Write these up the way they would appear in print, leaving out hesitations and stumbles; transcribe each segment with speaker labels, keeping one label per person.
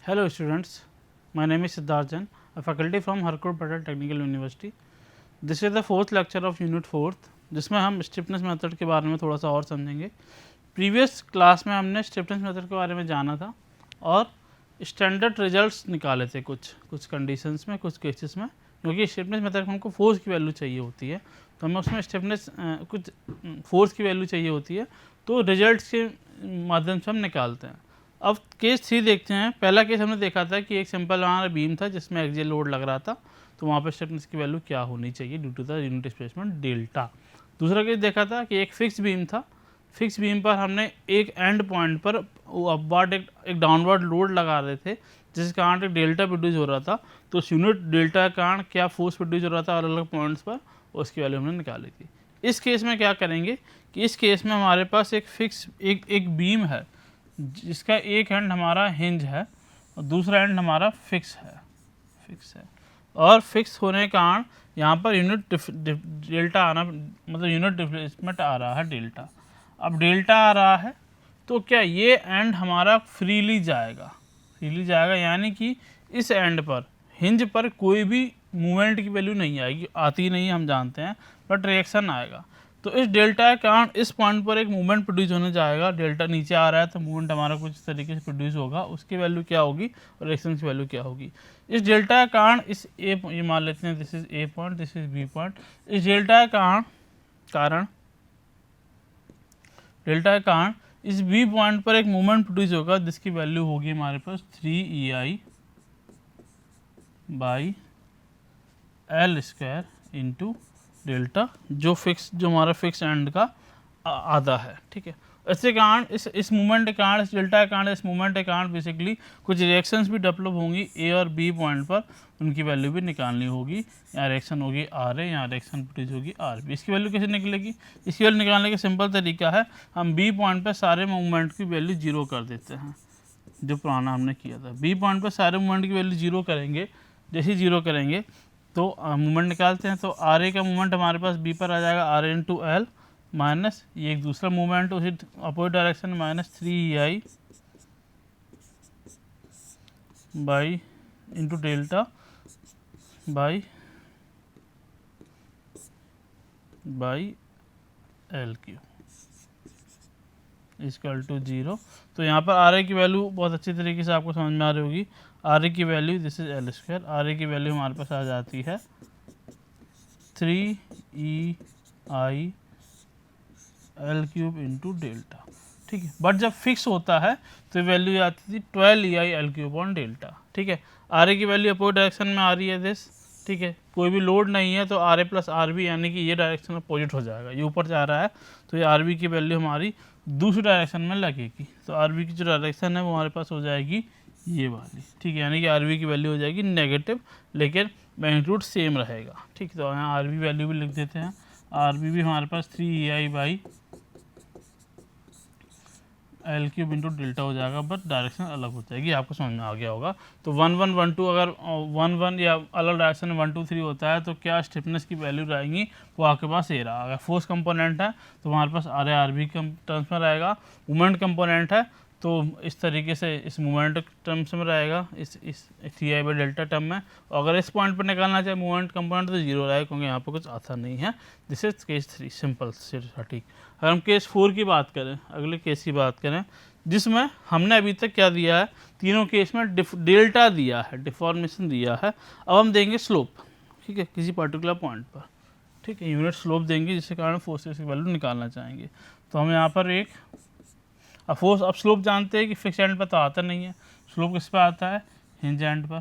Speaker 1: Hello students, my name is Siddharth Jain, a faculty from Harcourt Patel Technical University. This is the fourth lecture of Unit 4th, जिसमें हम stiffness method के बारे में थोड़ा सा और समझेंगे. प्रीवियस क्लास में हमने स्टिफनेस मेथड के बारे में जाना था और स्टैंडर्ड रिजल्ट्स निकाले थे कुछ कंडीशंस में, कुछ केसेस में, क्योंकि स्टिफनेस मेथड में हमको फोर्स की वैल्यू चाहिए होती है, तो हमें उसमें स्टिफनेस कुछ फोर्स की वैल्यू चाहिए होती है, तो रिजल्ट्स के माध्यम से हम निकालते हैं. अब केस 3 देखते हैं. पहला केस हमने देखा था कि एक सिंपल हमारा बीम था जिसमें एक्सियल लोड लग रहा था, तो वहाँ पे स्टिफनेस की वैल्यू क्या होनी चाहिए due to the unit displacement delta. दूसरा केस देखा था कि एक फिक्स बीम था, फिक्स बीम पर हमने एक एंड पॉइंट पर अपवर्ड एक डाउनवर्ड लोड लगा रहे थे, जिस कारण एक डेल्टा प्रोड्यूस हो रहा था. तो उस यूनिट डेल्टा के कारण क्या फोर्स प्रोड्यूस हो रहा था अलग अलग पॉइंट्स पर, उसकी वैल्यू हमने निकाली थी. इस केस में क्या करेंगे कि इस केस में हमारे पास एक फिक्स एक बीम है जिसका एक एंड हमारा हिंज है और दूसरा एंड हमारा फिक्स है और फिक्स होने के कारण यहाँ पर यूनिट डेल्टा आना, मतलब यूनिट डिस्प्लेसमेंट आ रहा है डेल्टा. अब डेल्टा आ रहा है तो क्या ये एंड हमारा फ्रीली जाएगा, यानी कि इस एंड पर हिंज पर कोई भी मूवमेंट की वैल्यू नहीं आएगी, आती नहीं हम जानते हैं, बट रिएक्शन आएगा. तो इस डेल्टा के कारण इस पॉइंट पर एक मूवमेंट प्रोड्यूस होने जाएगा. डेल्टा नीचे आ रहा है तो मूवमेंट हमारा कुछ इस तरीके से प्रोड्यूस होगा, उसकी वैल्यू क्या होगी और रिएक्शन की वैल्यू क्या होगी. इस डेल्टा के कारण इस ए, ये मान लेते हैं this is A point, this is B point. इस डेल्टा के कारण इस बी पॉइंट पर एक मूवमेंट प्रोड्यूस होगा जिसकी वैल्यू होगी हमारे पास 3EI by L square into delta, जो हमारा फिक्स एंड का आधा है. ठीक है. इसके कारण इस मूवमेंट के कारण, इस डेल्टा के कारण, इस मूवमेंट के कारण बेसिकली कुछ रिएक्शंस भी डेवलप होंगी ए और बी पॉइंट पर, उनकी वैल्यू भी निकालनी होगी. यहाँ रिएक्शन होगी आर ए, यहाँ रिएक्शन प्रोड्यूस होगी आर बी. इसकी वैल्यू कैसे निकलेगी? इसकी वैल्यू निकालने का सिंपल तरीका है, हम बी पॉइंट पर सारे मूवमेंट की वैल्यू जीरो कर देते हैं, जो पुराना हमने किया था. बी पॉइंट पर सारे मूवमेंट की वैल्यू जीरो करेंगे. जैसे ही जीरो करेंगे तो मूवमेंट निकालते हैं, तो आर ए का मूवमेंट हमारे पास बी पर आ जाएगा आर इंटू एल माइनस ये एक दूसरा मूवमेंट उसी opposite direction minus 3EI by into delta by L Q equal to 0. तो यहाँ पर आर ए की वैल्यू बहुत अच्छी तरीके से आपको समझ में आ रही होगी. आर ए की value this is L square, R A की वैल्यू हमारे पास आ जाती है 3EI L cube into delta. ठीक है. बट जब फिक्स होता है तो वैल्यू आती थी 12EI L cube on delta. ठीक है. आर ए की वैल्यू अपोजिट डायरेक्शन में आ रही है दिस. ठीक है. कोई भी लोड नहीं है तो R A plus R B, यानी कि ये डायरेक्शन अपोजिट हो जाएगा, ये ऊपर जा रहा है तो ये आर बी की वैल्यू हमारी दूसरी डायरेक्शन में लगेगी. तो आर बी की जो डायरेक्शन है वो हमारे पास हो जाएगी ये वाली. ठीक है. यानी कि आर बी की वैल्यू हो जाएगी नेगेटिव, लेकिन मैग्नीट्यूड सेम रहेगा. ठीक. तो यहाँ आर बी वैल्यू भी लिख देते हैं. आर बी भी हमारे पास 3EI by L cube into delta हो जाएगा, बट डायरेक्शन अलग हो जाएगी. आपको समझ में आ गया होगा. तो 1 1 1 2 अगर 1 1 या अलग डायरेक्शन में 1 2 3 होता है तो क्या स्टिफनेस की वैल्यू रहेंगी, वो आपके पास ये रहा. अगर फोर्स कंपोनेंट है तो हमारे पास आर ए आर बी के टर्म्स में रहेगा. मूवमेंट कंपोनेंट है तो इस तरीके से इस मूवमेंट टर्म्स में रहेगा, इस 3I बाई डेल्टा टर्म में. और अगर इस पॉइंट पर निकालना चाहे मूवमेंट कंपोनेंट तो जीरो रहेगा, क्योंकि यहाँ पर कुछ आता नहीं है. दिस इज केस 3 सिंपल ठीक. अगर हम केस 4 की बात करें, अगले केस की बात करें, जिसमें हमने अभी तक क्या दिया है, तीनों केस में डेल्टा दिया है, डिफॉर्मेशन दिया है. अब हम देंगे स्लोप. ठीक है. किसी पर्टिकुलर पॉइंट पर. ठीक है. यूनिट स्लोप देंगे जिसके कारण फोर्सेस की वैल्यू निकालना चाहेंगे. तो हम यहाँ पर एक फोर्स, अब स्लोप जानते हैं कि फिक्स एंड पर तो आता नहीं है, स्लोप किस पर आता है, हिंज एंड पर.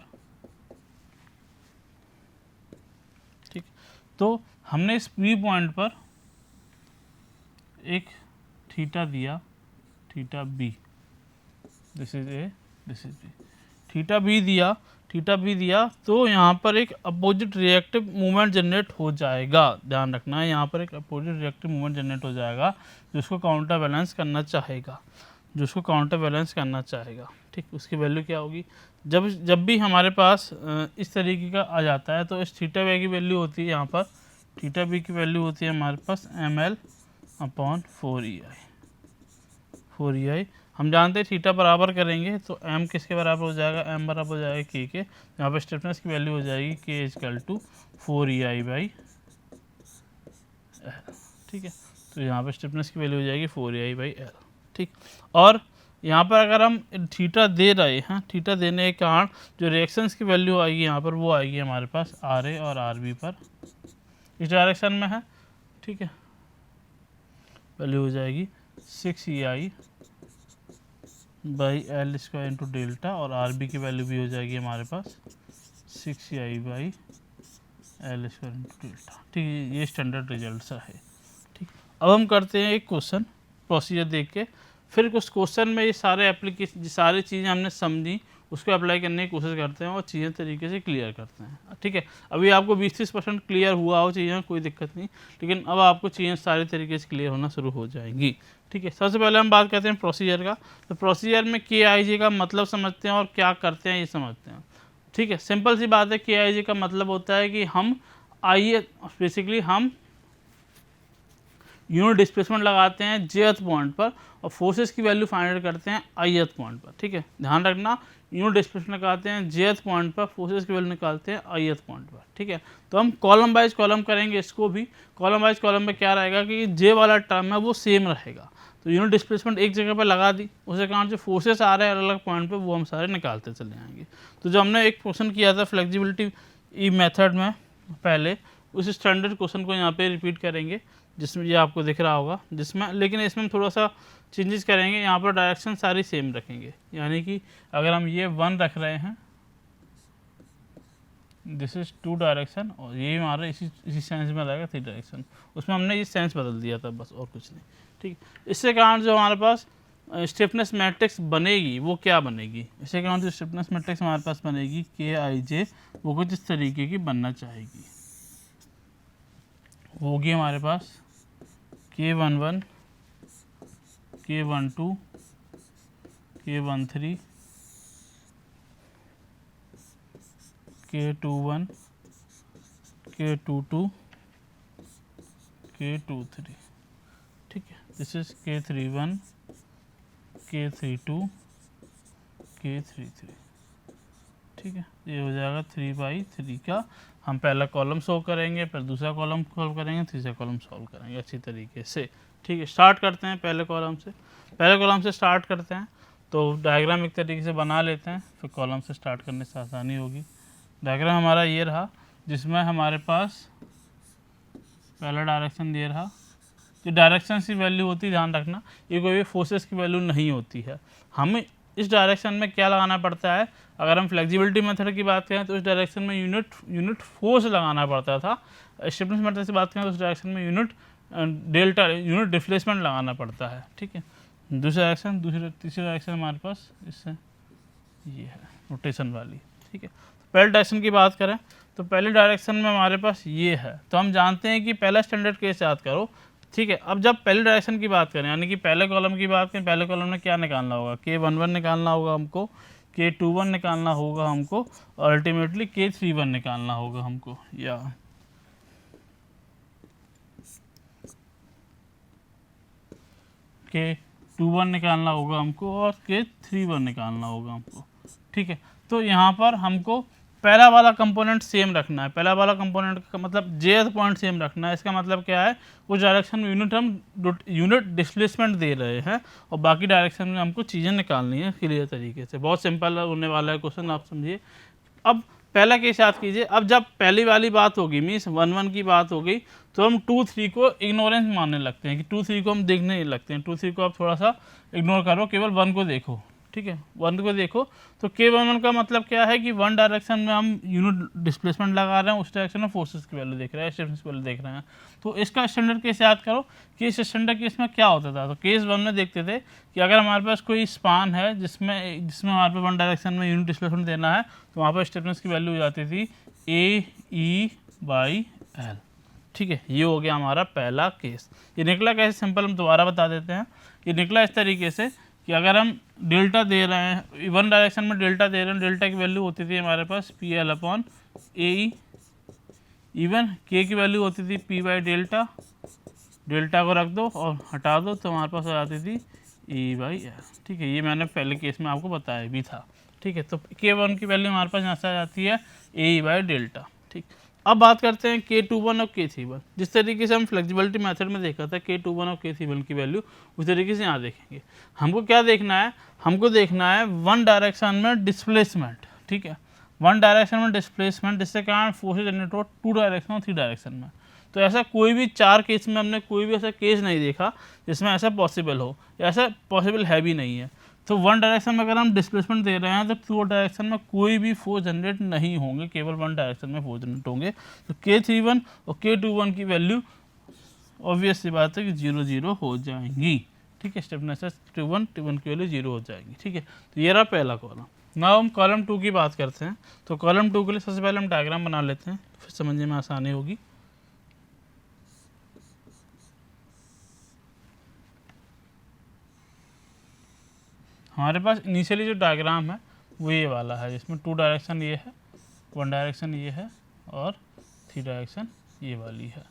Speaker 1: ठीक. तो हमने इस बी पॉइंट पर एक थीटा दिया, theta B, this is A, this is B, theta B दिया तो यहाँ पर एक अपोजिट रिएक्टिव मूवमेंट जनरेट हो जाएगा. ध्यान रखना है, यहाँ पर एक अपोजिट रिएक्टिव मूवमेंट जनरेट हो जाएगा जिसको काउंटर बैलेंस करना चाहेगा. ठीक. उसकी वैल्यू क्या होगी, जब भी हमारे पास इस तरीके का आ जाता है तो इस थीटा बी की वैल्यू होती है, यहाँ पर थीटा बी की वैल्यू होती है हमारे पास ML अपॉन 4EI हम जानते हैं थीटा बराबर करेंगे तो m किसके बराबर हो जाएगा, m बराबर हो जाएगा k के, यहाँ पर स्टिफनेस की वैल्यू हो जाएगी k equal to 4EI by L। ठीक है, तो यहाँ पर स्टिफनेस की वैल्यू हो जाएगी 4EI बाई L। ठीक, और यहाँ पर अगर हम थीटा दे रहे हैं, थीटा देने के कारण जो रिएक्शंस की वैल्यू आएगी यहाँ पर वो आएगी हमारे पास RA और RB पर, इस डायरेक्शन में है। ठीक है, वैल्यू हो जाएगी 6EI by L square into delta, और RB की वैल्यू भी हो जाएगी हमारे पास 6EI by L square into delta. ठीक है, ये स्टैंडर्ड रिजल्ट है। ठीक, अब हम करते हैं एक क्वेश्चन प्रोसीजर देख के, फिर कुछ क्वेश्चन में ये सारे एप्लीकेशन, सारी चीज़ें हमने समझी उसको अप्लाई करने की कोशिश करते हैं और चीज़ें तरीके से क्लियर करते हैं। ठीक है, अभी आपको 20-30% क्लियर हुआ हो चीज़ें, कोई दिक्कत नहीं, लेकिन अब आपको चीज़ें सारी तरीके से क्लियर होना शुरू हो जाएंगी। ठीक है, सबसे पहले हम बात करते हैं प्रोसीजर का। तो प्रोसीजर में KIJ का मतलब समझते हैं और क्या करते हैं ये समझते हैं। ठीक है, सिंपल सी बात है, KIJ का मतलब होता है कि हम बेसिकली हम यूनिट डिस्प्लेसमेंट लगाते हैं jth पॉइंट पर और फोर्सेस की वैल्यू फाइंड आउट करते हैं ith पॉइंट पर। ठीक है, ध्यान रखना, यूनिट डिस्प्लेसमेंट लगाते हैं jth पॉइंट पर, फोर्सेस की वैल्यू निकालते हैं ith पॉइंट पर। ठीक है, तो हम कॉलम वाइज कॉलम करेंगे इसको भी। कॉलम वाइज कॉलम में क्या रहेगा कि j वाला टर्म है वो सेम रहेगा, तो यूनिट डिस्प्लेसमेंट एक जगह पर लगा दी, उसके कारण जो फोर्सेस आ रहे हैं अलग अलग पॉइंट पर वो हम सारे निकालते चले जाएंगे। तो जो हमने एक क्वेश्चन किया था फ्लेक्सिबिलिटी मेथड में पहले, उस स्टैंडर्ड क्वेश्चन को यहाँ पे रिपीट करेंगे जिसमें ये आपको दिख रहा होगा, जिसमें लेकिन इसमें हम थोड़ा सा चेंजेस करेंगे। यहाँ पर डायरेक्शन सारी सेम रखेंगे, यानी कि अगर हम ये 1 रख रहे हैं, दिस इज 2 डायरेक्शन, और ये हमारा इसी सेंस में रहेगा 3 डायरेक्शन, उसमें हमने ये सेंस बदल दिया था बस, और कुछ नहीं। ठीक, इससे कारण जो हमारे पास स्टिफनेस मैट्रिक्स बनेगी वो क्या बनेगी, इससे कारण जो स्टिफनेस मैट्रिक्स हमारे पास बनेगी KIJ, वो कुछ इस तरीके की बनना चाहेगी। होगी हमारे पास K11, K12, K13, K21, K22, K23। ठीक है, this is K31, K32, K33। ठीक है, ये हो जाएगा 3/3 का। हम पहला कॉलम सॉल्व करेंगे, फिर दूसरा कॉलम सॉल्व करेंगे, तीसरा कॉलम सॉल्व करेंगे अच्छी तरीके से। ठीक है, स्टार्ट करते हैं पहले कॉलम से। पहले कॉलम से स्टार्ट करते हैं, तो डायग्राम एक तरीके से बना लेते हैं, फिर कॉलम से स्टार्ट करने से आसानी होगी। डायग्राम हमारा ये रहा, जिसमें हमारे पास पहला डायरेक्शन ये रहा। जो डायरेक्शन की वैल्यू होती है, ध्यान रखना, ये कोई भी फोर्सेस की वैल्यू नहीं होती है। हमें इस डायरेक्शन में क्या लगाना पड़ता है, अगर हम फ्लेक्सिबिलिटी मेथड की बात करें तो इस डायरेक्शन में यूनिट फोर्स लगाना पड़ता था। स्टिफनेस मेथड से बात करें तो उस डायरेक्शन में यूनिट डिस्प्लेसमेंट लगाना पड़ता है। ठीक है, दूसरा डायरेक्शन, तीसरी डायरेक्शन हमारे पास इससे ये है रोटेशन वाली। ठीक है, तो पहले डायरेक्शन की बात करें तो पहले डायरेक्शन में हमारे पास ये है, तो हम जानते हैं कि पहला स्टैंडर्ड केस याद करो। ठीक है, अब जब पहले डायरेक्शन की बात करें, यानी कि पहले कॉलम की बात करें, पहले कॉलम में क्या निकालना होगा, K11 निकालना होगा हमको, K21 निकालना होगा हमको, और अल्टीमेटली K31 निकालना होगा हमको, या K21 निकालना होगा हमको और K31 निकालना होगा हमको। ठीक है, तो यहाँ पर हमको पहला वाला कंपोनेंट सेम रखना है। पहला वाला कंपोनेंट का मतलब jth पॉइंट सेम रखना है। इसका मतलब क्या है, उस डायरेक्शन में यूनिट डिस्प्लेसमेंट दे रहे हैं और बाकी डायरेक्शन में हमको चीज़ें निकालनी है क्लियर तरीके से। बहुत सिंपल होने वाला है क्वेश्चन, आप समझिए। अब पहला केस याद कीजिए, अब जब पहली वाली बात होगी, मीन्स 1-1 की बात हो गई, तो हम 2-3 को इग्नोरेंस मानने लगते हैं कि 2-3 को हम देखने नहीं लगते हैं। 2-3 को आप थोड़ा सा इग्नोर करो, केवल 1 को देखो। ठीक है, 1 को देखो, तो K11 का मतलब क्या है कि 1 डायरेक्शन में हम यूनिट डिस्प्लेसमेंट लगा रहे हैं, उस डायरेक्शन में फोर्सेस की वैल्यू देख रहे हैं, स्टिफनेस की वैल्यू देख रहे हैं। तो इसका स्टैंडर्ड केस याद करो कि इस स्टैंडर्ड केस में क्या होता था। तो केस 1 में देखते थे कि अगर हमारे पास कोई स्पान है जिसमें हमारे पास 1 डायरेक्शन में यूनिट डिस्प्लेसमेंट देना है, तो वहाँ पर स्टिफनेस की वैल्यू हो जाती थी AE/L। ठीक है, ये हो गया हमारा पहला केस। ये निकला कैसे, सिंपल हम दोबारा बता देते हैं। ये निकला इस तरीके से कि अगर हम डेल्टा दे रहे हैं, 1 डायरेक्शन में डेल्टा दे रहे हैं, डेल्टा की वैल्यू होती थी हमारे पास PL/AE, इवन K की वैल्यू होती थी P/डेल्टा। डेल्टा को रख दो और हटा दो तो हमारे पास आ जाती थी ई बाई एल, ठीक है। ये मैंने पहले केस में आपको बताया भी था, ठीक है। तो K1 की वैल्यू हमारे पास यहाँ से आ जाती है ए बाई डेल्टा, ठीक। अब बात करते हैं K21 और K31। जिस तरीके से हम फ्लेक्सिबिलिटी मेथड में देखा था K21 और K31 की वैल्यू, उस तरीके से यहाँ देखेंगे। हमको क्या देखना है, हमको देखना है वन डायरेक्शन में डिस्प्लेसमेंट, ठीक है, वन डायरेक्शन में डिस्प्लेसमेंट, जिससे कारण फोर्सेज जनरेट हो टू डायरेक्शन और थ्री डायरेक्शन में। तो ऐसा कोई भी चार केस में हमने कोई भी ऐसा केस नहीं देखा जिसमें ऐसा पॉसिबल हो, या ऐसा पॉसिबल है भी नहीं है। तो वन डायरेक्शन में अगर हम डिस्प्लेसमेंट दे रहे हैं तो टू डायरेक्शन में कोई भी फोर्स जनरेट नहीं होंगे, केवल वन डायरेक्शन में फोर्स जनरेट होंगे। तो K31 और K21 की वैल्यू ऑब्वियस सी बात है कि 0 0 हो जाएंगी, ठीक है। स्टिफनेस T1 की वैल्यू 0 हो जाएगी, ठीक है। तो ये रहा पहला कॉलम। नाउ हम कॉलम 2 की बात करते हैं। तो कॉलम 2 के लिए सबसे पहले हम डायग्राम बना लेते हैं, फिर समझने में आसानी होगी। हमारे पास इनिशियली जो डायग्राम है वो ये वाला है, जिसमें टू डायरेक्शन ये है, वन डायरेक्शन ये है और थ्री डायरेक्शन ये वाली है,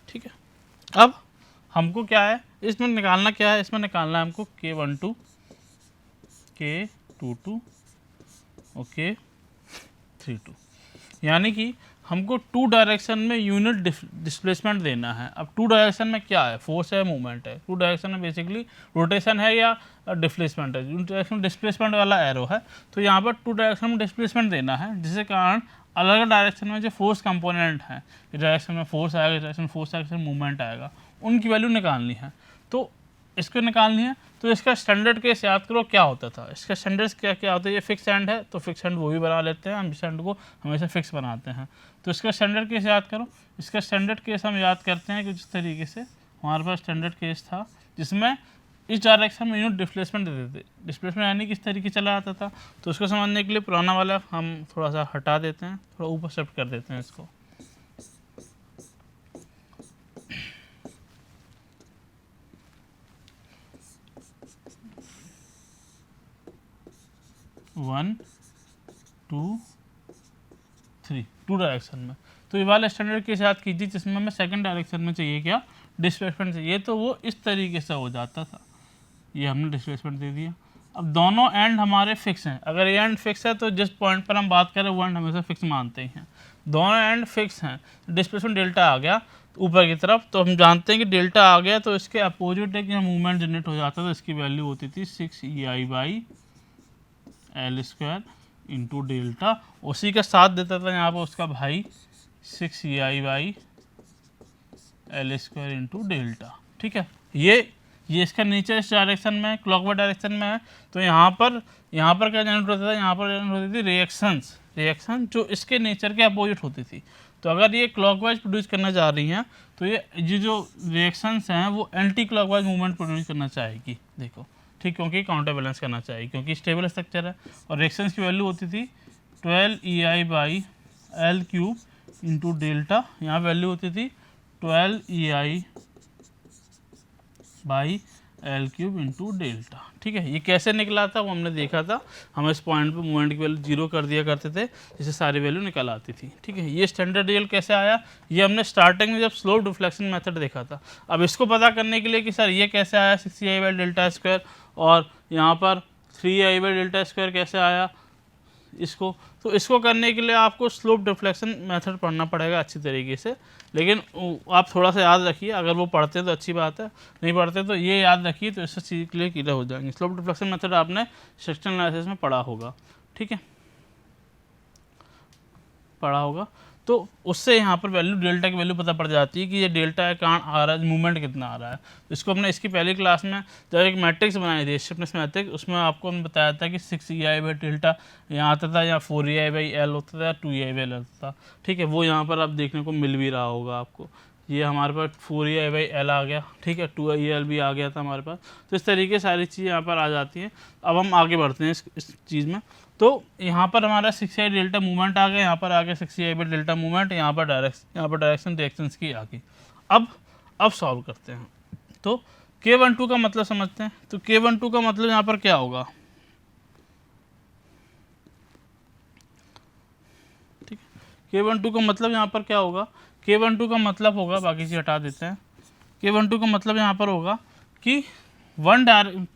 Speaker 1: ठीक है। अब हमको क्या है इसमें निकालना, क्या है इसमें निकालना है हमको K12 K22 और K32, यानी कि हमको टू डायरेक्शन में यूनिट डिस्प्लेसमेंट देना है। अब टू डायरेक्शन में क्या है, फोर्स है, मूवमेंट है। टू डायरेक्शन में बेसिकली रोटेशन है या डिस्प्लेसमेंट है। डायरेक्शन डिस्प्लेसमेंट वाला एरो है, तो यहाँ पर टू डायरेक्शन में डिस्प्लेसमेंट देना है, जिसके कारण अलग अलग डायरेक्शन में जो फोर्स कंपोनेंट है, इस डायरेक्शन में फोर्स आएगा, इस डायरेक्शन में फोर्स आएगा, मूवमेंट आएगा, उनकी वैल्यू निकालनी है। तो इसको निकालनी है, तो इसका स्टैंडर्ड केस याद करो क्या होता था। इसका स्टैंडर्ड क्या होता है, ये फिक्स एंड है तो फिक्स एंड वो भी बना लेते हैं, हम इस एंड को हमेशा फिक्स बनाते हैं। तो इसका स्टैंडर्ड केस याद करो। इसका स्टैंडर्ड केस हम याद करते हैं कि जिस तरीके से हमारे पास स्टैंडर्ड केस था जिसमें इस डायरेक्शन में यूनिट डिस्प्लेसमेंट देते थे। डिस्प्लेसमेंट यानी किस तरीके चला आता था, तो उसको समझने के लिए पुराना वाला हम थोड़ा सा हटा देते हैं, थोड़ा ऊपर शिफ्ट कर देते हैं इसको। One two three, two direction में। तो ये वाला स्टैंडर्ड केस याद कीजिए जिसमें हमें सेकंड डायरेक्शन में चाहिए क्या, डिस्प्लेसमेंट चाहिए। तो वो इस तरीके से हो जाता था, ये हमने डिस्प्लेसमेंट दे दिया। अब दोनों एंड हमारे फिक्स हैं। अगर ये एंड फिक्स है तो जिस पॉइंट पर हम बात करें वो एंड हमेशा फिक्स मानते हैं। दोनों एंड फिक्स हैं, डिस्प्लेसमेंट डेल्टा आ गया ऊपर की तरफ, तो हम जानते हैं कि डेल्टा आ गया तो इसके अपोजिट है कि मूवमेंट जनरेट हो जाता था। इसकी वैल्यू होती थी 6EI by L square into delta. उसी का साथ देता था यहाँ पर उसका भाई 6EI by L square into delta, ठीक है। ये इसका नीचे इस डायरेक्शन में क्लॉकवाइज डायरेक्शन में है। तो यहाँ पर क्या जनरेट होता था, यहाँ पर जनरेट होती थी रिएक्शन जो इसके नेचर के अपोजिट होती थी। तो अगर ये क्लॉकवाइज प्रोड्यूस करना चाह रही हैं तो ये जो रिएक्शंस हैं वो एंटी क्लॉकवाइज मूवमेंट प्रोड्यूस करना चाहेगी, देखो, ठीक, क्योंकि काउंटर बैलेंस करना चाहिए, क्योंकि स्टेबल स्ट्रक्चर है। और रिएक्शंस की वैल्यू होती थी 12EI by L cube into delta. यहाँ वैल्यू होती थी 12EI by L cube into delta, ठीक है। ये कैसे निकला था वो हमने देखा था। हम इस पॉइंट पे मूवमेंट की वैल्यू 0 कर दिया करते थे, जिससे सारी वैल्यू निकल आती थी, ठीक है। ये स्टैंडर्ड रिजल्ट कैसे आया, ये हमने स्टार्टिंग में जब स्लोप डिफ्लेक्शन मेथड देखा था। अब इसको पता करने के लिए कि सर ये कैसे आया 6EI बाई डेल्टा स्क्वायर, और यहाँ पर 3EI बाई डेल्टा स्क्वायर कैसे आया तो इसको करने के लिए आपको स्लोप डिफ्लेक्शन मेथड पढ़ना पड़ेगा अच्छी तरीके से। लेकिन आप थोड़ा सा याद रखिए, अगर वो पढ़ते हैं तो अच्छी बात है, नहीं पढ़ते तो ये याद रखिए, तो इससे चीज़ क्लियर हो जाएंगे। स्लोप डिफ्लेक्शन मेथड आपने सेक्शन एनालिसिस में पढ़ा होगा, ठीक है, पढ़ा होगा। तो उससे यहाँ पर वैल्यू डेल्टा की वैल्यू पता पड़ जाती है कि ये डेल्टा है कहाँ आ रहा है, मूवमेंट कितना आ रहा है। तो इसको हमने इसकी पहली क्लास में जब एक मैट्रिक्स बनाई थी, स्टिफनेस मैट्रिक्स, उसमें आपको हमने बताया था कि 6EI बाई डेल्टा यहाँ आता था, या 4EI बाई एल होता था, या 2EI बाई एल होता था, ठीक है। वो यहाँ पर आप देखने को मिल भी रहा होगा आपको। ये हमारे पास 4EI बाई एल आ गया, ठीक है, 2EL भी आ गया था हमारे पास। तो इस तरीके सारी चीज़ें यहाँ पर आ जाती हैं। अब हम आगे बढ़ते हैं इस चीज़ में। तो यहाँ पर हमारा 6EI डेल्टा मूवमेंट आ गया, यहाँ पर आ गया 6EI बाई डेल्टा मूवमेंट, यहाँ पर डायरेक्शन रिएक्शंस की आ गई। अब सॉल्व करते हैं। तो K12 का मतलब समझते हैं। तो K12 का मतलब यहाँ पर क्या होगा, ठीक है। K12 का मतलब यहाँ पर क्या होगा, K12 का मतलब होगा, बाकी चीज़ हटा देते हैं। K12 का मतलब यहाँ पर होगा कि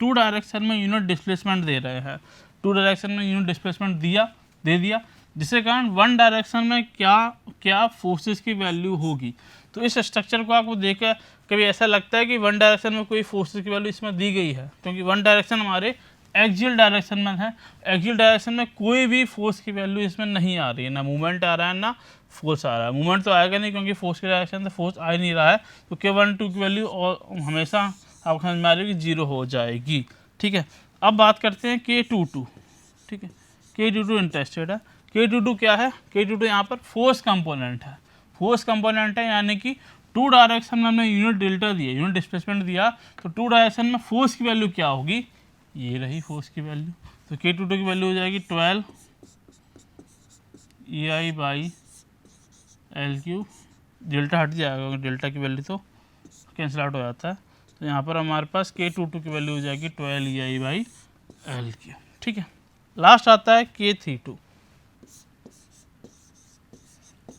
Speaker 1: टू डायरेक्शन में यूनिट डिस्प्लेसमेंट दे रहे हैं, टू डायरेक्शन में यूनिट डिस्प्लेसमेंट दे दिया, जिसके कारण वन डायरेक्शन में क्या फोर्सेस की वैल्यू होगी। तो इस स्ट्रक्चर को आपको देखकर कभी ऐसा लगता है कि वन डायरेक्शन में कोई फोर्सेस की वैल्यू इसमें दी गई है, क्योंकि वन डायरेक्शन हमारे एक्सियल डायरेक्शन में है। एक्सियल डायरेक्शन में कोई भी फोर्स की वैल्यू इसमें नहीं आ रही है, ना मूवमेंट आ रहा है ना फोर्स आ रहा है। मूवमेंट तो आएगा नहीं, क्योंकि फोर्स की डायरेक्शन से फोर्स आ ही नहीं रहा है, तो K1 2 की वैल्यू और हमेशा आपको समझ में आ रही है कि 0 हो जाएगी। ठीक है, अब बात करते हैं K22। ठीक है, K22 इंटरेस्टेड है। K22 क्या है? K22 यहाँ पर फोर्स कंपोनेंट है। फोर्स कंपोनेंट है यानी कि टू डायरेक्शन में हमने यूनिट डेल्टा दिया, यूनिट डिस्प्लेसमेंट दिया, तो टू डायरेक्शन में फोर्स की वैल्यू क्या होगी? ये रही फोर्स की वैल्यू। तो K22 की वैल्यू हो जाएगी 12 EI/L3। डेल्टा हट जाएगा, क्योंकि डेल्टा की वैल्यू तो कैंसिल आउट हो जाता है। तो यहाँ पर हमारे पास K22 की वैल्यू हो जाएगी 12 EI/L3। ठीक है, लास्ट आता है K32।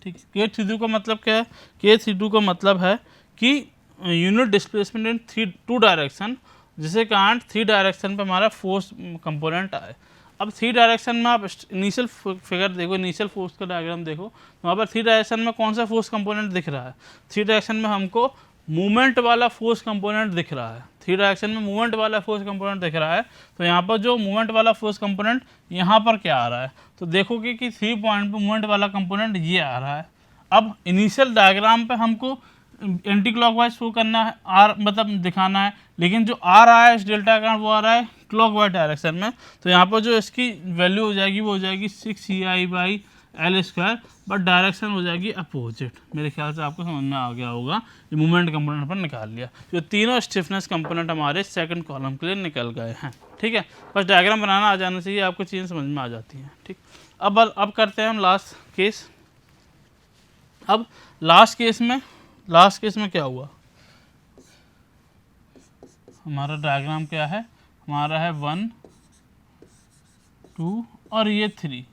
Speaker 1: ठीक है, K32 का मतलब क्या है? K32 का मतलब है कि unit displacement in two direction, जिसके कारण थ्री डायरेक्शन पे हमारा फोर्स कंपोनेंट आए। अब थ्री डायरेक्शन में आप इनिशियल फिगर देखो, इनिशियल फोर्स का डायग्राम देखो, तो वहाँ पर थ्री डायरेक्शन में कौन सा फोर्स कंपोनेंट दिख रहा है? थ्री डायरेक्शन में हमको मूवमेंट वाला फोर्स कंपोनेंट दिख रहा है। थ्री डायरेक्शन में मूवमेंट वाला फोर्स कंपोनेंट दिख रहा है, तो यहाँ पर जो मूवमेंट वाला फोर्स कंपोनेंट यहाँ पर क्या आ रहा है? तो देखोगे कि 3 पॉइंट पर मूवमेंट वाला कंपोनेंट ये आ रहा है। अब इनिशियल डायग्राम पे हमको एंटी क्लॉकवाइज शो करना है, आर मतलब दिखाना है, लेकिन जो आ रहा है इस डेल्टा का वो आ रहा है क्लॉकवाइज डायरेक्शन में। तो यहाँ पर जो इसकी वैल्यू हो जाएगी वो हो जाएगी 6 EI/L², बट डायरेक्शन हो जाएगी अपोजिट। मेरे ख्याल से आपको समझ में आ गया होगा। ये मूवमेंट कंपोनेंट पर निकाल लिया, जो तीनों स्टिफनेस कंपोनेंट हमारे सेकंड कॉलम के लिए निकल गए हैं। ठीक है, बस डायग्राम बनाना आ जाना चाहिए, आपको चीज़ें समझ में आ जाती हैं। ठीक, अब करते हैं हम लास्ट केस। अब लास्ट केस में क्या हुआ? हमारा डायग्राम क्या है? हमारा है 1 2 और ये 3,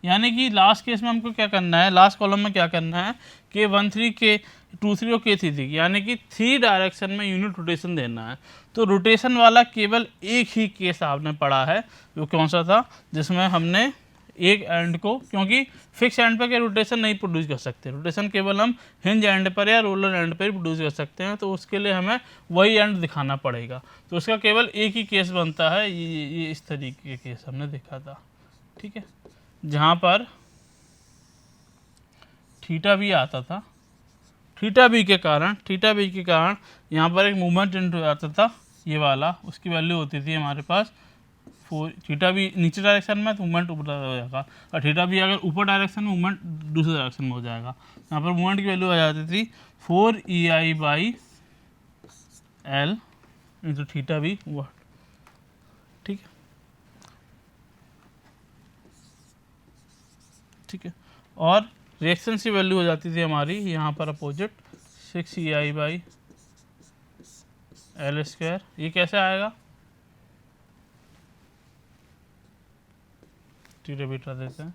Speaker 1: यानी कि लास्ट केस में हमको क्या करना है? लास्ट कॉलम में क्या करना है? K13 K23 और K33, यानी कि थ्री डायरेक्शन में यूनिट रोटेशन देना है। तो रोटेशन वाला केवल एक ही केस आपने पढ़ा है, जो कौन सा था? जिसमें हमने एक एंड को, क्योंकि फिक्स एंड पर क्या रोटेशन नहीं प्रोड्यूस कर सकते, रोटेशन केवल हम हिंज एंड पर या रोलर एंड पर ही प्रोड्यूस कर सकते हैं, तो उसके लिए हमें वही एंड दिखाना पड़ेगा। तो उसका केवल एक ही केस बनता है, ये इस तरीके के केस हमने देखा था। ठीक है, जहाँ पर थीटा भी आता था, थीटा बी के कारण यहाँ पर एक मूवमेंट इंट हो जाता था, ये वाला, उसकी वैल्यू होती थी हमारे पास 4। थीटा भी नीचे डायरेक्शन में तो मूवमेंट ऊपर हो जाएगा, और थीटा भी अगर ऊपर डायरेक्शन में मूवमेंट दूसरे डायरेक्शन में हो जाएगा। यहाँ पर मूवमेंट की वैल्यू आ जाती थी 4 EI/L इंटू थीटा भी वाट। ठीक है, ठीक है, और रिएक्शन की वैल्यू हो जाती थी हमारी यहाँ पर अपोजिट 6 EI/L²। ये कैसे आएगा? थीटा बीटा देते हैं।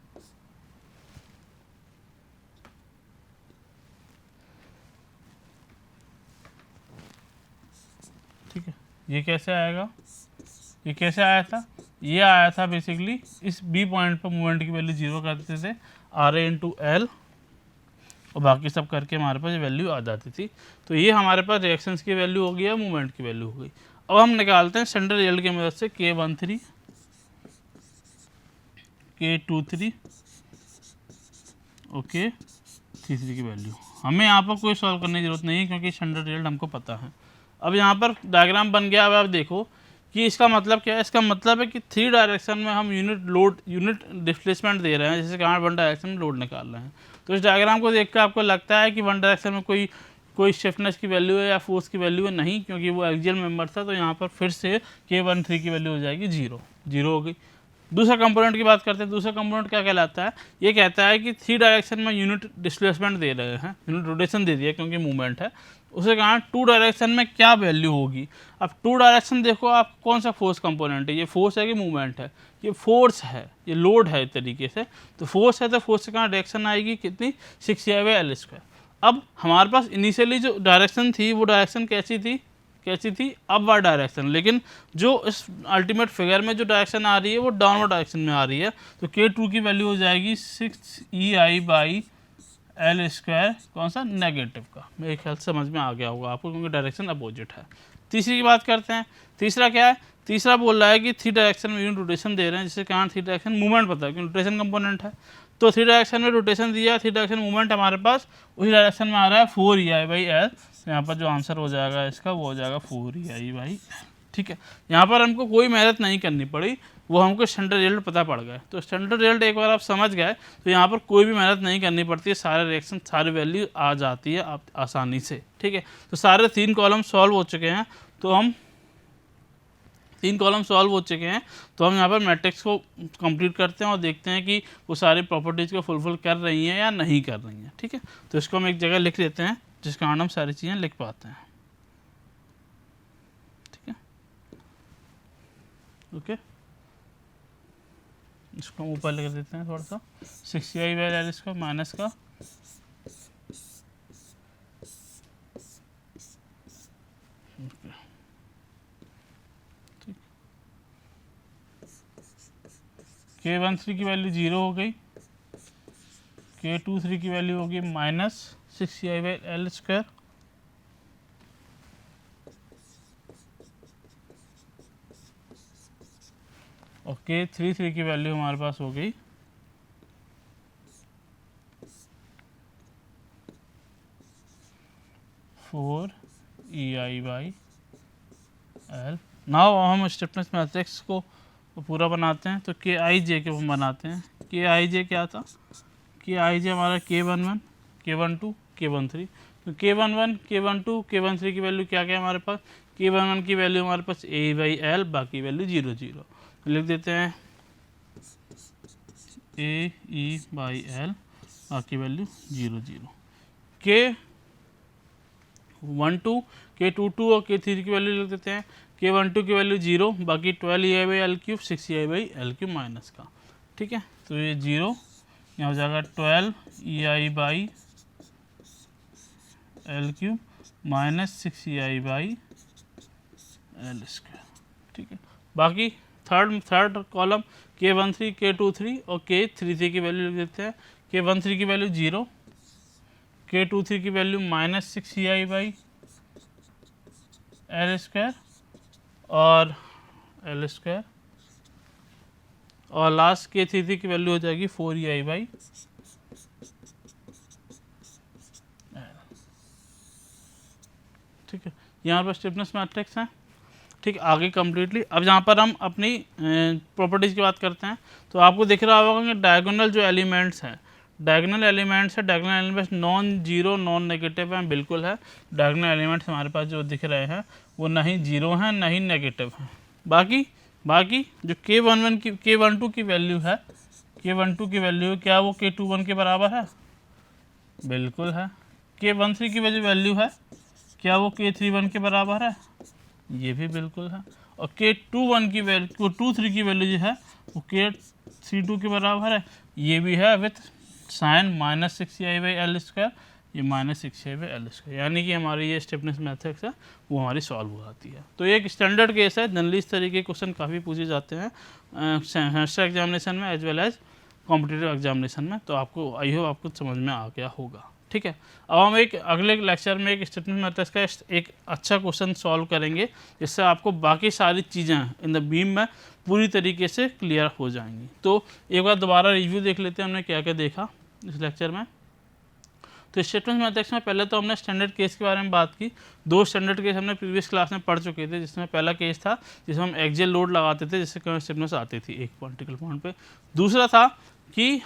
Speaker 1: ठीक है, ये कैसे आएगा? ये कैसे आया था? ये आया था बेसिकली इस बी पॉइंट पर मूवमेंट की वैल्यू 0 करते थे, RA × L, और बाकी सब करके हमारे पास वैल्यू आ जाती थी। तो ये हमारे पास रिएक्शंस की वैल्यू हो गई है, मूवमेंट की वैल्यू हो गई। अब हम निकालते हैं स्टैंडर्ड रिजल्ट की मदद से K13 K23 और K33 की वैल्यू। हमें यहाँ पर कोई सॉल्व करने की जरूरत नहीं है, क्योंकि स्टैंडर्ड रिजल्ट हमको पता है। अब यहाँ पर डायग्राम बन गया। अब आप देखो कि इसका मतलब क्या है? इसका मतलब है कि थ्री डायरेक्शन में हम यूनिट डिस्प्लेसमेंट दे रहे हैं, जिसके कारण वन डायरेक्शन में लोड निकाल रहे हैं। तो इस डायग्राम को देख कर आपको लगता है कि वन डायरेक्शन में कोई स्टिफनेस की वैल्यू है या फोर्स की वैल्यू है? नहीं, क्योंकि वो एक्सियल मेंबर था। तो यहाँ पर फिर से K13 की वैल्यू हो जाएगी 0 हो गई। दूसरा कंपोनेंट की बात करते हैं। दूसरा कंपोनेंट क्या कहलाता है? ये कहता है कि थ्री डायरेक्शन में यूनिट डिस्प्लेसमेंट दे रहे हैं, यूनिट रोटेशन दे दिया क्योंकि मूवमेंट है, उसके कारण टू डायरेक्शन में क्या वैल्यू होगी। अब टू डायरेक्शन देखो आप, कौन सा फोर्स कंपोनेंट है? ये फोर्स है कि मूवमेंट है? ये फोर्स है, ये लोड है एक तरीके से। तो फोर्स है, तो फोर्स के कारण डायरेक्शन आएगी कितनी? 6 EI/L²। अब हमारे पास इनिशियली जो डायरेक्शन थी वो डायरेक्शन कैसी थी? कैसी थी, अपवर्ड डायरेक्शन, लेकिन जो इस अल्टीमेट फिगर में जो डायरेक्शन आ रही है वो डाउनवर्ड डायरेक्शन में आ रही है। तो K2 की वैल्यू हो जाएगी 6EI/L², कौन सा, नेगेटिव का। मेरे ख्याल से समझ में आ गया होगा आपको, क्योंकि डायरेक्शन अपोजिट है। तीसरी की बात करते हैं। तीसरा क्या है, तीसरा बोल रहा है कि थ्री डायरेक्शन में यूनिट रोटेशन दे रहे हैं, जिसके कारण थ्री डायरेक्शन मूवमेंट पता है, क्योंकि रोटेशन कंपोनेंट है। तो थ्री डायरेक्शन में रोटेशन दिया, थ्री डायरेक्शन मूवमेंट हमारे पास उसी डायरेक्शन में आ रहा है 4EI/L। यहाँ पर जो आंसर हो जाएगा इसका वो हो जाएगा 4EI/L। ठीक है, यहाँ पर हमको कोई मेहनत नहीं करनी पड़ी, वो हमको स्टैंडर्ड रिजल्ट पता पड़ गए। तो स्टैंडर्ड रिजल्ट एक बार आप समझ गए तो यहाँ पर कोई भी मेहनत नहीं करनी पड़ती है, सारे रिएक्शन सारी वैल्यू आ जाती है आप आसानी से। ठीक है, तो सारे 3 कॉलम सॉल्व हो चुके हैं। तो हम 3 कॉलम सॉल्व हो चुके हैं, तो हम यहाँ पर मैट्रिक्स को कंप्लीट करते हैं और देखते हैं कि वो सारी प्रॉपर्टीज़ को फुलफिल कर रही हैं या नहीं कर रही हैं। ठीक है, तो इसको हम एक जगह लिख लेते हैं जिसके कारण हम सारी चीज़ें लिख पाते हैं। ठीक है, ओके, इसको हम ऊपर लिख देते हैं थोड़ा सा, 6EI/L इसका माइनस का K13 की वैल्यू 0 हो गई, K23 की वैल्यू होगी -6EI/L², और K33 की वैल्यू हमारे पास हो गई 4EI/L। नाउ हम स्टिफनेस मैट्रिक्स को पूरा बनाते हैं। तो Kij के हम बनाते हैं। Kij क्या था, Kij हमारा K11, K12, K13। तो K11, K12, K13 की वैल्यू क्या क्या है हमारे पास, K11 की वैल्यू हमारे पास A/L, बाकी वैल्यू 0 0। तो लिख देते हैं AE/L, बाकी वैल्यू 0 0। K12, K22 और K3 की वैल्यू लिख देते हैं। K12 की वैल्यू 0, बाकी 12EI/L3, 6EI/L3 माइनस का। ठीक है, तो ये 0 यहाँ हो जाएगा 12EI/L3 माइनस 6EI/L²। ठीक है, बाकी थर्ड कॉलम K13, K23 और K33 की वैल्यू लिख देते हैं। K13 की वैल्यू 0, K23 की वैल्यू -6EI/L² और L², और लास्ट K33 की वैल्यू हो जाएगी 4EI/L। ठीक है, यहाँ पर स्टिफनेस मैट्रिक्स है। ठीक है, आगे कम्प्लीटली अब यहाँ पर हम अपनी प्रॉपर्टीज़ की बात करते हैं। तो आपको दिख रहा होगा कि डायगोनल जो एलिमेंट्स हैं, diagonal elements non zero non negative हैं, बिल्कुल है। डायगोनल एलिमेंट्स हमारे पास जो दिख रहे हैं वो ना ही जीरो हैं ना ही नेगेटिव हैं। बाकी जो K12 की वैल्यू है, K12 की वैल्यू क्या वो K21 के बराबर है, बिल्कुल है। K13 की वैल्यू है क्या वो K31 के बराबर है, ये भी बिल्कुल है। और K23 की वैल्यू जो है वो K32 के बराबर है, ये भी है, विथ साइन -6EI/L², ये -6EI/L²। यानी कि हमारी ये स्टिफनेस मैथड्स है वो हमारी सॉल्व हो जाती है। तो ये एक स्टैंडर्ड केस है, जनरली इस तरीके के क्वेश्चन काफ़ी पूछे जाते हैं सेमेस्टर एग्जामिनेशन में as well as competitive examination में। तो आपको आई होप आपको समझ में आ गया होगा। ठीक है, अब हम एक अगले लेक्चर में एक स्टिफनेस मैथड्स का एक अच्छा क्वेश्चन सॉल्व करेंगे, जिससे आपको बाकी सारी चीज़ें इन द बीम में पूरी तरीके से क्लियर हो जाएंगी। तो एक बार दोबारा रिव्यू देख लेते हैं हमने क्या क्या देखा इस लेक्चर में। तो स्टिफनेस मैथड्स में पहले तो हमने स्टैंडर्ड केस के बारे में बात की। 2 स्टैंडर्ड केस हमने प्रीवियस क्लास में पढ़ चुके थे, जिसमें पहला केस था जिसमें हम एक्सियल लोड लगाते थे, जिससे करंट स्टिफनेस आती थी एक पर्टिकुलर पॉइंट पे। दूसरा था कि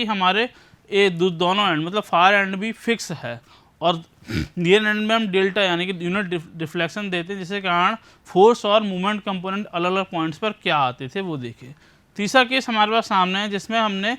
Speaker 1: हमारे दोनों एंड मतलब फार एंड भी फिक्स है, और नियर एंड में हम डेल्टा यानी कि यूनिट डिफ्लेक्शन देते हैं, जिसके कारण फोर्स और मूवमेंट कंपोनेंट अलग अलग पॉइंट्स पर क्या आते थे वो देखे। तीसरा केस हमारे पास सामने है, जिसमें हमने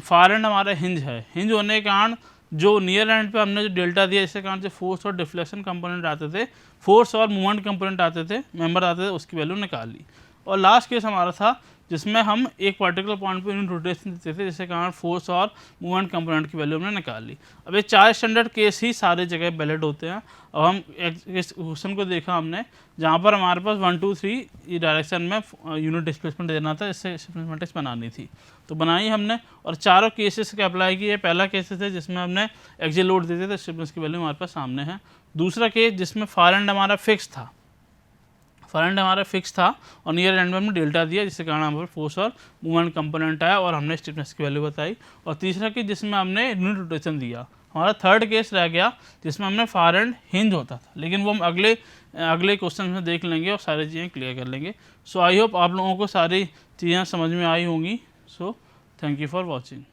Speaker 1: फार एंड हमारा हिंज है, हिंज होने के कारण जो नियर एंड पे हमने जो डेल्टा दिया, जिसके कारण से फोर्स और डिफ्लेक्शन कंपोनेंट आते थे, फोर्स और मूवमेंट कंपोनेंट आते थे, मेंबर आते थे, उसकी वैल्यू निकाल ली। और लास्ट केस हमारा था जिसमें हम एक पर्टिकुलर पॉइंट पे यूनिट रोटेशन देते थे, जिसके कारण फोर्स और मूवमेंट कंपोनेंट की वैल्यू हमने निकाल ली। अब ये 4 स्टैंडर्ड केस ही सारे जगह वैलिड होते हैं। अब हम इस क्वेश्चन को देखा हमने, जहाँ पर हमारे पास 1 2 3 ये डायरेक्शन में यूनिट डिस्प्लेसमेंट देना था, इससे मैट्रिक्स बनानी थी, तो बनाई हमने और चारों केसेस के अप्लाई किए। पहला केस है जिसमें हमने एक्सियल लोड देते थे, स्टिफनेस की वैल्यू हमारे पास सामने है। दूसरा केस जिसमें फार एंड हमारा फिक्स था, और नियर एंड में हमने डेल्टा दिया, जिसके कारण हमारे फोर्स और मूवमेंट कंपोनेंट आया और हमने स्टिफनेस की वैल्यू बताई। और तीसरा केस जिसमें हमने यूनिट रोटेशन दिया। हमारा थर्ड केस रह गया जिसमें हमने फार एंड हिंज होता था, लेकिन वो हम अगले क्वेश्चन में देख लेंगे और सारी चीज़ें क्लियर कर लेंगे। सो आई होप आप लोगों को सारी चीज़ें समझ में आई होंगी। So thank you for watching.